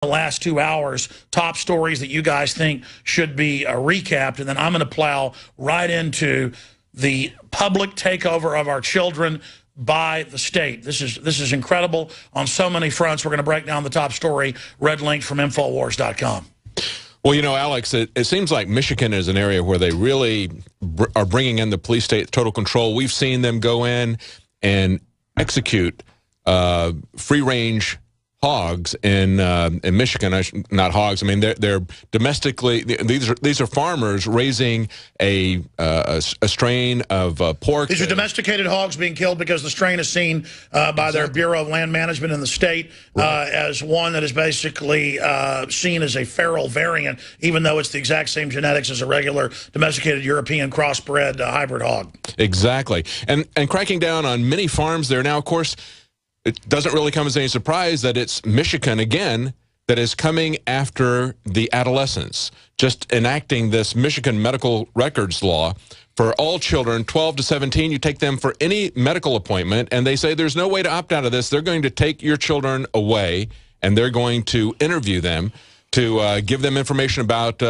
the last 2 hours, top stories that you guys think should be recapped, and then I'm going to plow right into the public takeover of our children by the state. This is incredible on so many fronts. We're going to break down the top story, red link from Infowars.com. Well, you know, Alex, it seems like Michigan is an area where they really are bringing in the police state total control. We've seen them go in and execute free-range hogs in Michigan. Not hogs. I mean, they're domestically. These are farmers raising a strain of pork. These are domesticated hogs being killed because the strain is seen by their Bureau of Land Management in the state as one that is basically seen as a feral variant, even though it's the exact same genetics as a regular domesticated European crossbred hybrid hog. Exactly, and cracking down on many farms there now. Of course, it doesn't really come as any surprise that it's Michigan, again, that is coming after the adolescents, just enacting this Michigan medical records law for all children, 12 to 17. You take them for any medical appointment, and they say there's no way to opt out of this. They're going to take your children away, and they're going to interview them to give them information about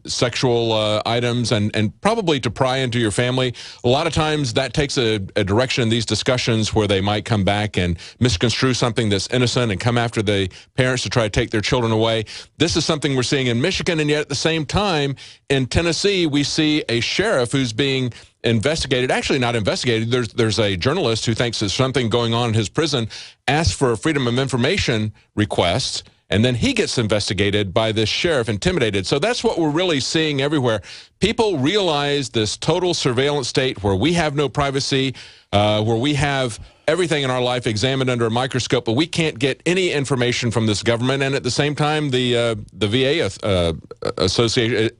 sexual items and probably to pry into your family. A lot of times that takes a direction in these discussions where they might come back and misconstrue something that's innocent and come after the parents to try to take their children away. This is something we're seeing in Michigan, and yet at the same time in Tennessee we see a sheriff who's being investigated, actually not investigated. There's a journalist who thinks there's something going on in his prison, asked for a Freedom of Information request, and then he gets investigated by this sheriff, intimidated. So that's what we're really seeing everywhere. People realize this total surveillance state where we have no privacy, where we have everything in our life examined under a microscope, but we can't get any information from this government. And at the same time, the VA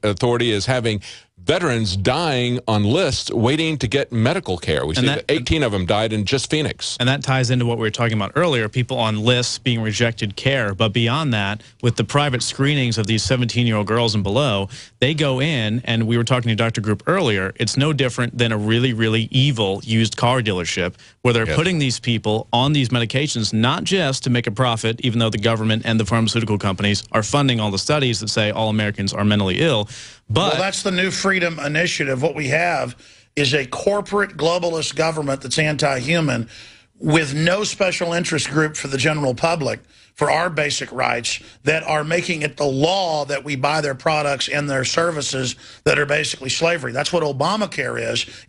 authority is having veterans dying on lists waiting to get medical care. We see that 18 of them died in just Phoenix. And that ties into what we were talking about earlier, people on lists being rejected care. But beyond that, with the private screenings of these 17-year-old girls and below, they go in, and we were talking to Dr. Group earlier, it's no different than a really, really evil used car dealership where they're putting these people on these medications, not just to make a profit, even though the government and the pharmaceutical companies are funding all the studies that say all Americans are mentally ill. But well, that's the new Freedom Initiative. What we have is a corporate globalist government that's anti-human with no special interest group for the general public, for our basic rights, that are making it the law that we buy their products and their services that are basically slavery. That's what Obamacare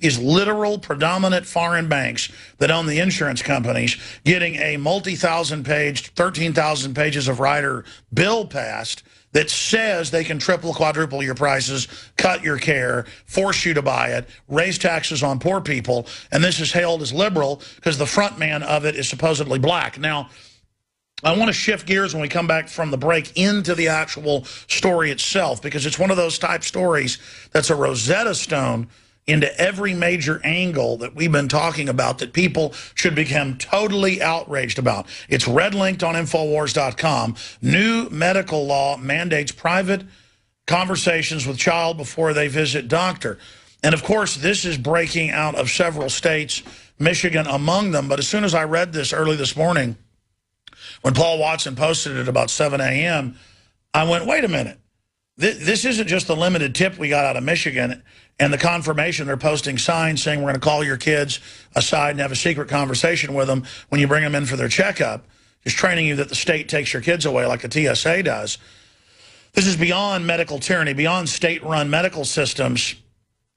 is literal predominant foreign banks that own the insurance companies getting a multi-thousand-page, 13,000 pages of rider bill passed that says they can triple, quadruple your prices, cut your care, force you to buy it, raise taxes on poor people, and this is hailed as liberal because the front man of it is supposedly black. Now, I want to shift gears when we come back from the break into the actual story itself, because it's one of those type stories that's a Rosetta Stone into every major angle that we've been talking about that people should become totally outraged about. It's red-linked on Infowars.com. New medical law mandates private conversations with child before they visit doctor. And, of course, this is breaking out of several states, Michigan among them. But as soon as I read this early this morning, when Paul Watson posted it about 7 a.m., I went, wait a minute. This isn't just the limited tip we got out of Michigan and the confirmation. They're posting signs saying we're going to call your kids aside and have a secret conversation with them when you bring them in for their checkup, just training you that the state takes your kids away like the TSA does. This is beyond medical tyranny, beyond state-run medical systems.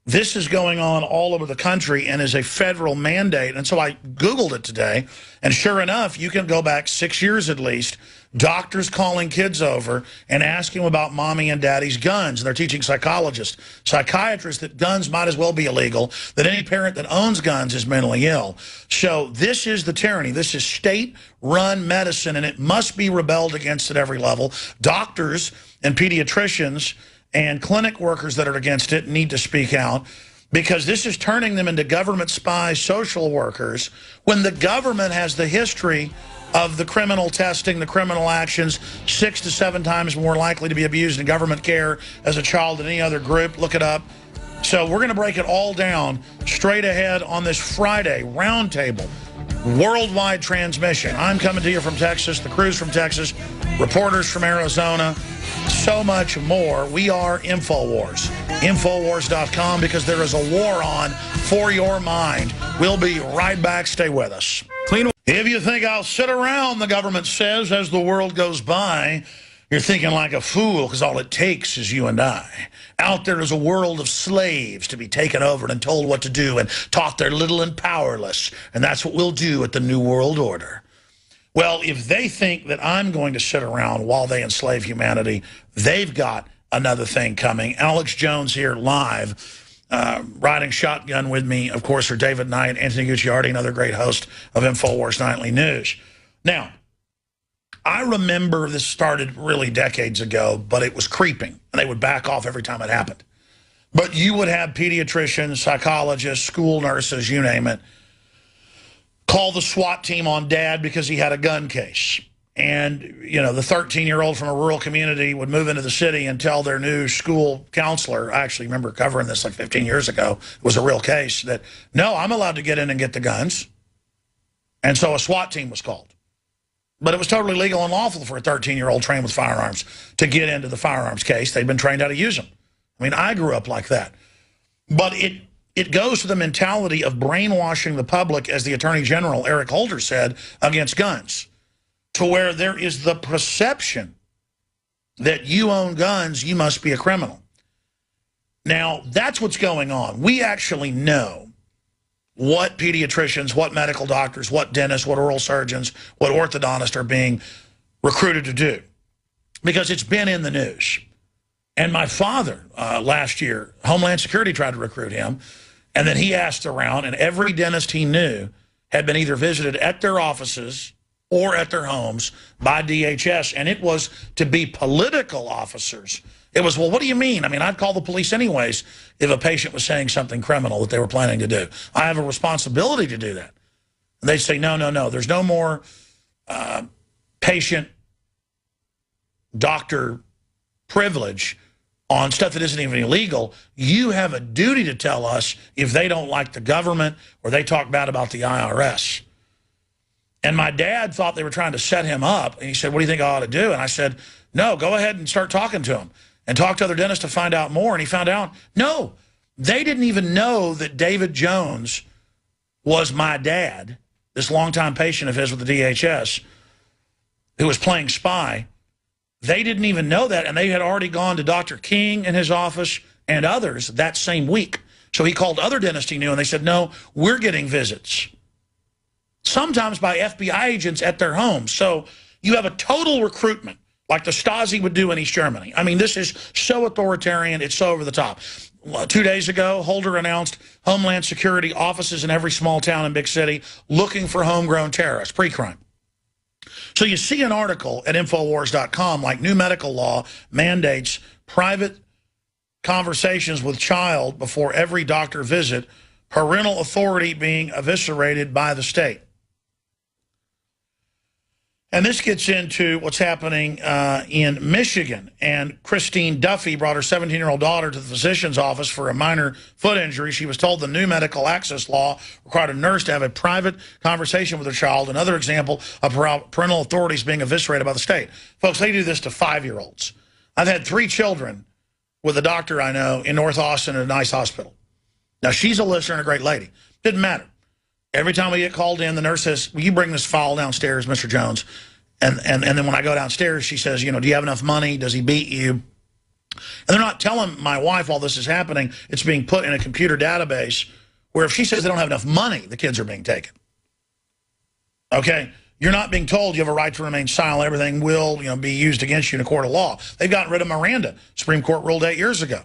This is going on all over the country and is a federal mandate. And so I Googled it today, and sure enough, you can go back 6 years at least, doctors calling kids over and asking them about mommy and daddy's guns. And they're teaching psychologists, psychiatrists that guns might as well be illegal, that any parent that owns guns is mentally ill. So this is the tyranny. This is state-run medicine, and it must be rebelled against at every level. Doctors and pediatricians and clinic workers that are against it need to speak out, because this is turning them into government spy social workers when the government has the history of the criminal testing, the criminal actions, 6 to 7 times more likely to be abused in government care as a child than any other group. Look it up. So we're going to break it all down straight ahead on this Friday roundtable, worldwide transmission. I'm coming to you from Texas, the crew's from Texas. reporters from Arizona, so much more. We are InfoWars. Infowars.com, because there is a war on for your mind. We'll be right back. Stay with us. If you think I'll sit around, the government says, as the world goes by, you're thinking like a fool, because all it takes is you and I. Out there is a world of slaves to be taken over and told what to do and taught they're little and powerless. And that's what we'll do at the New World Order. Well, if they think that I'm going to sit around while they enslave humanity, they've got another thing coming. Alex Jones here live, riding shotgun with me, of course, are David Knight, Anthony Gucciardi, another great host of InfoWars Nightly News. Now, I remember this started really decades ago, but it was creeping, and they would back off every time it happened. But you would have pediatricians, psychologists, school nurses, you name it, call the SWAT team on dad because he had a gun case. And, you know, the 13-year-old from a rural community would move into the city and tell their new school counselor, I actually remember covering this like 15 years ago, it was a real case, that, no, I'm allowed to get in and get the guns. And so a SWAT team was called. But it was totally legal and lawful for a 13-year-old trained with firearms to get into the firearms case. They'd been trained how to use them. I mean, I grew up like that. But it goes to the mentality of brainwashing the public, as the Attorney General, Eric Holder, said, against guns, to where there is the perception that you own guns, you must be a criminal. Now, that's what's going on. We actually know what pediatricians, what medical doctors, what dentists, what oral surgeons, what orthodontists are being recruited to do, because it's been in the news. And my father, last year, Homeland Security tried to recruit him, and then he asked around, and every dentist he knew had been either visited at their offices or at their homes by DHS, and it was to be political officers. It was, well, what do you mean? I mean, I'd call the police anyways if a patient was saying something criminal that they were planning to do. I have a responsibility to do that. And they'd say, no, no, no, there's no more patient-doctor privilege on stuff that isn't even illegal. You have a duty to tell us if they don't like the government or they talk bad about the IRS. And my dad thought they were trying to set him up. And he said, what do you think I ought to do? And I said, no, go ahead and start talking to him and talk to other dentists to find out more. And he found out, no, they didn't even know that David Jones was my dad, this longtime patient of his with the DHS, who was playing spy. They didn't even know that, and they had already gone to Dr. King in his office and others that same week. So he called other dentists he knew, and they said, no, we're getting visits, sometimes by FBI agents at their homes. So you have a total recruitment, like the Stasi would do in East Germany. I mean, this is so authoritarian, it's so over the top. 2 days ago, Holder announced Homeland Security offices in every small town and big city looking for homegrown terrorists, pre-crime. So you see an article at Infowars.com, like new medical law mandates private conversations with child before every doctor visit, parental authority being eviscerated by the state. And this gets into what's happening in Michigan. And Christine Duffy brought her 17-year-old daughter to the physician's office for a minor foot injury. She was told the new medical access law required a nurse to have a private conversation with her child. Another example of parental authorities being eviscerated by the state. Folks, they do this to 5-year-olds. I've had 3 children with a doctor I know in North Austin at a nice hospital. Now, she's a listener and a great lady. Didn't matter. Every time we get called in, the nurse says, will you bring this file downstairs, Mr. Jones? And then when I go downstairs, she says, you know, do you have enough money? Does he beat you? And they're not telling my wife while this is happening. It's being put in a computer database where if she says they don't have enough money, the kids are being taken. Okay? You're not being told you have a right to remain silent. Everything will, you know, be used against you in a court of law. They've gotten rid of Miranda. Supreme Court ruled 8 years ago.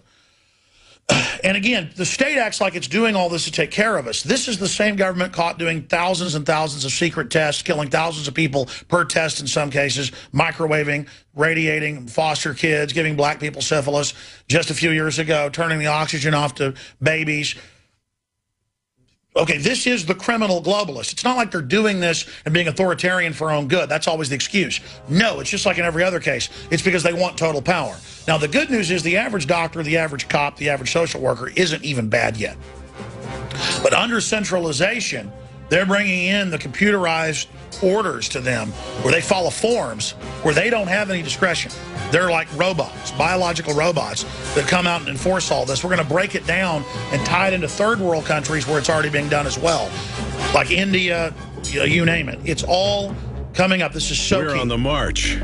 And again, the state acts like it's doing all this to take care of us. This is the same government caught doing thousands and thousands of secret tests, killing thousands of people per test in some cases, microwaving, radiating foster kids, giving black people syphilis just a few years ago, turning the oxygen off to babies. Okay, this is the criminal globalist. It's not like they're doing this and being authoritarian for their own good. That's always the excuse. No, it's just like in every other case. It's because they want total power. Now, the good news is the average doctor, the average cop, the average social worker isn't even bad yet. But under centralization, They're bringing in the computerized orders to them where they follow forms where they don't have any discretion. They're like robots, biological robots that come out and enforce all this. We're going to break it down and tie it into third world countries where it's already being done as well, like India, you name it. It's all coming up. This is so key. We're on the march.